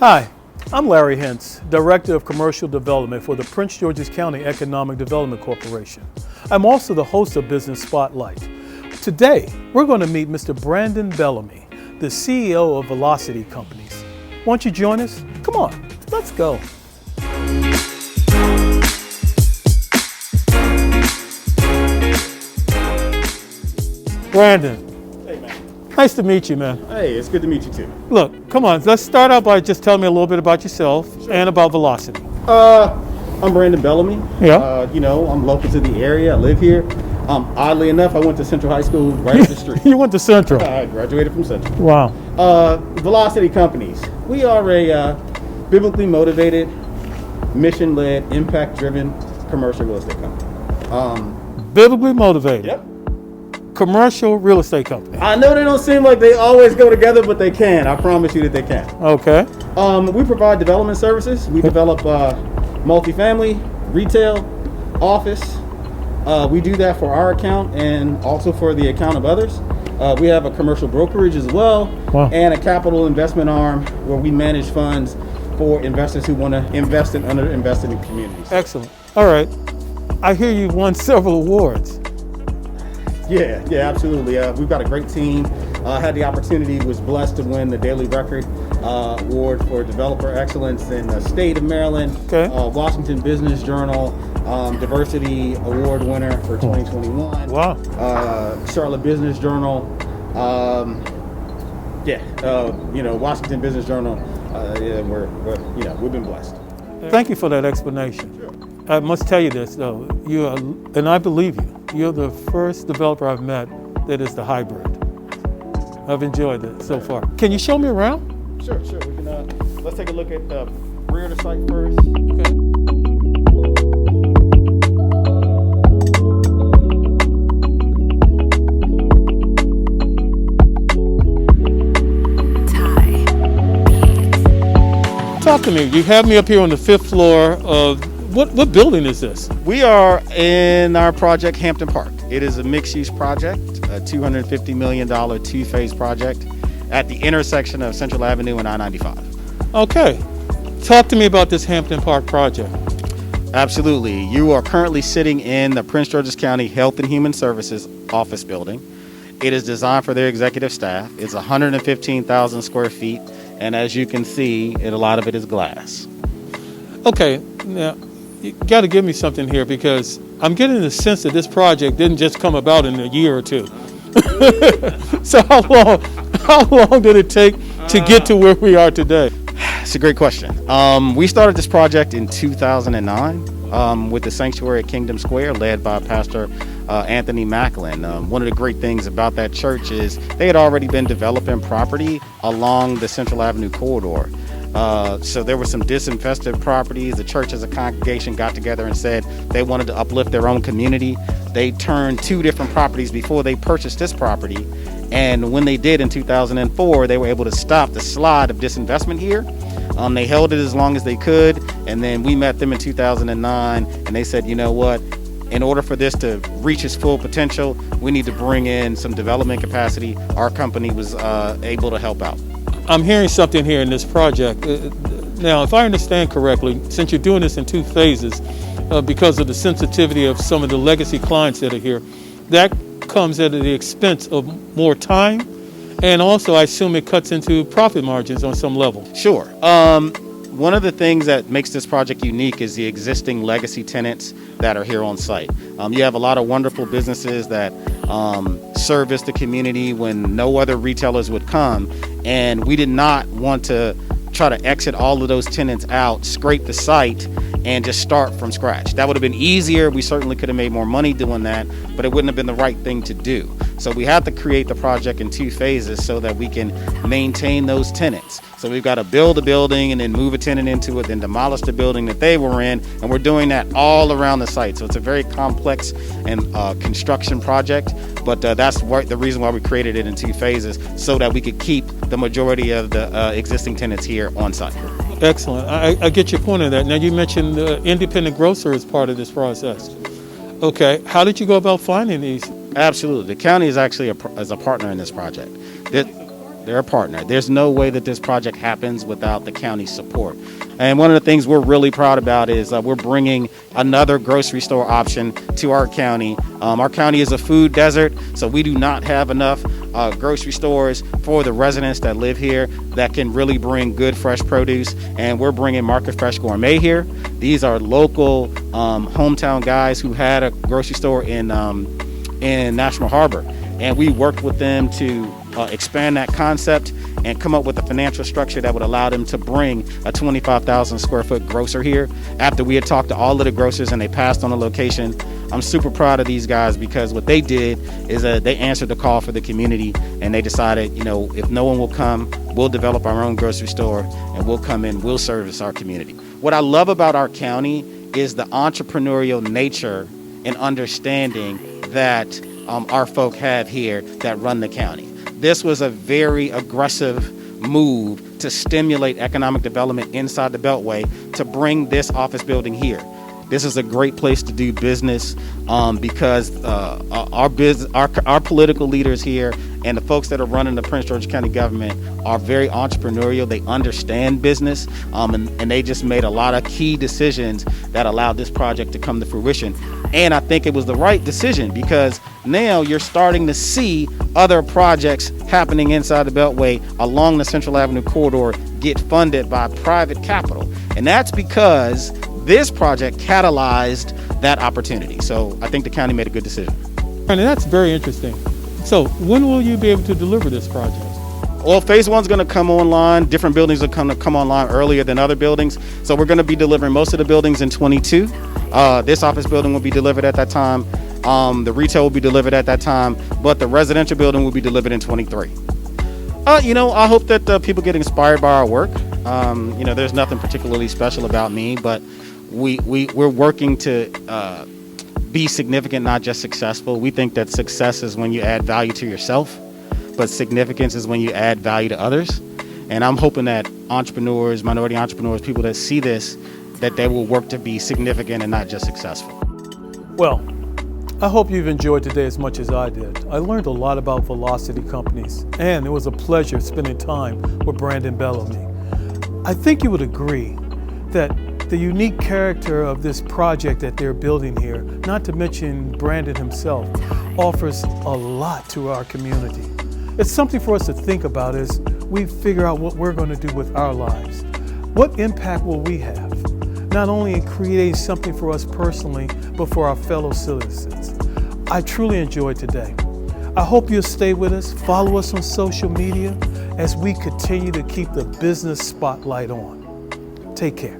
Hi, I'm Larry Hentz, Director of Commercial Development for the Prince George's County Economic Development Corporation. I'm also the host of Business Spotlight. Today, we're going to meet Mr. Brandon Bellamy, the CEO of Velocity Companies. Won't you join us? Come on, let's go. Brandon. Hey, man. Nice to meet you, man. Hey, it's good to meet you too. Look, come on, let's start out by just telling me a little bit about yourself and about Velocity. I'm Brandon Bellamy. Yeah. I'm local to the area. I live here. Oddly enough, I went to Central High School right up the street. You went to Central. I graduated from Central. Wow. Velocity Companies. We are a biblically motivated, mission-led, impact-driven commercial real estate company. Biblically motivated. Yep. Commercial real estate company. I know they don't seem like they always go together, but they can. I promise you that they can. Okay. We provide development services. We develop multifamily, retail, office. We do that for our account and also for the account of others. We have a commercial brokerage as well. Wow. And a capital investment arm where we manage funds for investors who want to invest in underinvested in communities. Excellent. All right. I hear you've won several awards. Yeah, absolutely. We've got a great team. Had the opportunity, was blessed to win the Daily Record Award for Developer Excellence in the state of Maryland. Okay. Washington Business Journal Diversity Award winner for 2021. Wow. Charlotte Business Journal. Washington Business Journal. We've been blessed. Thank you for that explanation. Sure. I must tell you this, though. And I believe you. You're the first developer I've met that is the hybrid. I've enjoyed it so far. Can you show me around? Sure. We can. Let's take a look at the rear of the site first. Okay. Talk to me. You have me up here on the 5th floor of what building is this? We are in our project Hampton Park. It is a mixed-use project, a $250 million two-phase project at the intersection of Central Avenue and I-95. Okay. Talk to me about this Hampton Park project. Absolutely. You are currently sitting in the Prince George's County Health and Human Services office building. It is designed for their executive staff. It's 115,000 square feet, and as you can see, a lot of it is glass. Okay, now you got to give me something here because I'm getting the sense that this project didn't just come about in a year or two. So how long did it take to get to where we are today? It's a great question. We started this project in 2009 with the Sanctuary at Kingdom Square, led by Pastor Anthony Macklin. One of the great things about that church is they had already been developing property along the Central Avenue corridor. So there were some disinfested properties. The church as a congregation got together and said they wanted to uplift their own community. They turned 2 different properties before they purchased this property. And when they did in 2004, they were able to stop the slide of disinvestment here. They held it as long as they could. And then we met them in 2009 and they said, you know what? In order for this to reach its full potential, we need to bring in some development capacity. Our company was able to help out. I'm hearing something here in this project. Now, if I understand correctly, since you're doing this in 2 phases, because of the sensitivity of some of the legacy clients that are here, that comes at the expense of more time, and also I assume it cuts into profit margins on some level. Sure. One of the things that makes this project unique is the existing legacy tenants that are here on site. You have a lot of wonderful businesses that service the community when no other retailers would come, and we did not want to try to exit all of those tenants out, scrape the site, and just start from scratch. That would have been easier. We certainly could have made more money doing that, but it wouldn't have been the right thing to do. So we have to create the project in 2 phases so that we can maintain those tenants. So we've got to build a building and then move a tenant into it, then demolish the building that they were in, and we're doing that all around the site. So it's a very complex and construction project, but that's the reason why we created it in 2 phases, so that we could keep the majority of the existing tenants here on site. Excellent. I get your point on that. Now, you mentioned independent grocer as part of this process. Okay. How did you go about finding these? Absolutely. The county is actually a partner in this project. They're a partner. There's no way that this project happens without the county's support. And one of the things we're really proud about is we're bringing another grocery store option to our county. Our county is a food desert, so we do not have enough grocery stores for the residents that live here that can really bring good fresh produce. And we're bringing Market Fresh Gourmet here. These are local hometown guys who had a grocery store in National Harbor. And we worked with them to expand that concept and come up with a financial structure that would allow them to bring a 25,000 square foot grocer here after we had talked to all of the grocers and they passed on the location. I'm super proud of these guys because what they did is they answered the call for the community and they decided, you know, if no one will come, we'll develop our own grocery store and we'll come in, we'll service our community. What I love about our county is the entrepreneurial nature and understanding that our folk have here that run the county. This was a very aggressive move to stimulate economic development inside the Beltway to bring this office building here. This is a great place to do business because our political leaders here and the folks that are running the Prince George's County government are very entrepreneurial. They understand business and they just made a lot of key decisions that allowed this project to come to fruition. And I think it was the right decision because now you're starting to see other projects happening inside the Beltway along the Central Avenue corridor get funded by private capital. And that's because this project catalyzed that opportunity. So I think the county made a good decision. And that's very interesting. So when will you be able to deliver this project? Well, phase one's going to come online. Different buildings are going to come online earlier than other buildings. So we're going to be delivering most of the buildings in 22. This office building will be delivered at that time. The retail will be delivered at that time, but the residential building will be delivered in 23. You know, I hope that people get inspired by our work. You know, there's nothing particularly special about me, but we're working to be significant, not just successful. We think that success is when you add value to yourself, but significance is when you add value to others. And I'm hoping that entrepreneurs, minority entrepreneurs, people that see this, that they will work to be significant and not just successful. Well, I hope you've enjoyed today as much as I did. I learned a lot about Velocity Companies, and it was a pleasure spending time with Brandon Bellamy. I think you would agree that the unique character of this project that they're building here, not to mention Brandon himself, offers a lot to our community. It's something for us to think about as we figure out what we're going to do with our lives. What impact will we have, not only in creating something for us personally, but for our fellow citizens? I truly enjoyed today. I hope you'll stay with us, follow us on social media as we continue to keep the business spotlight on. Take care.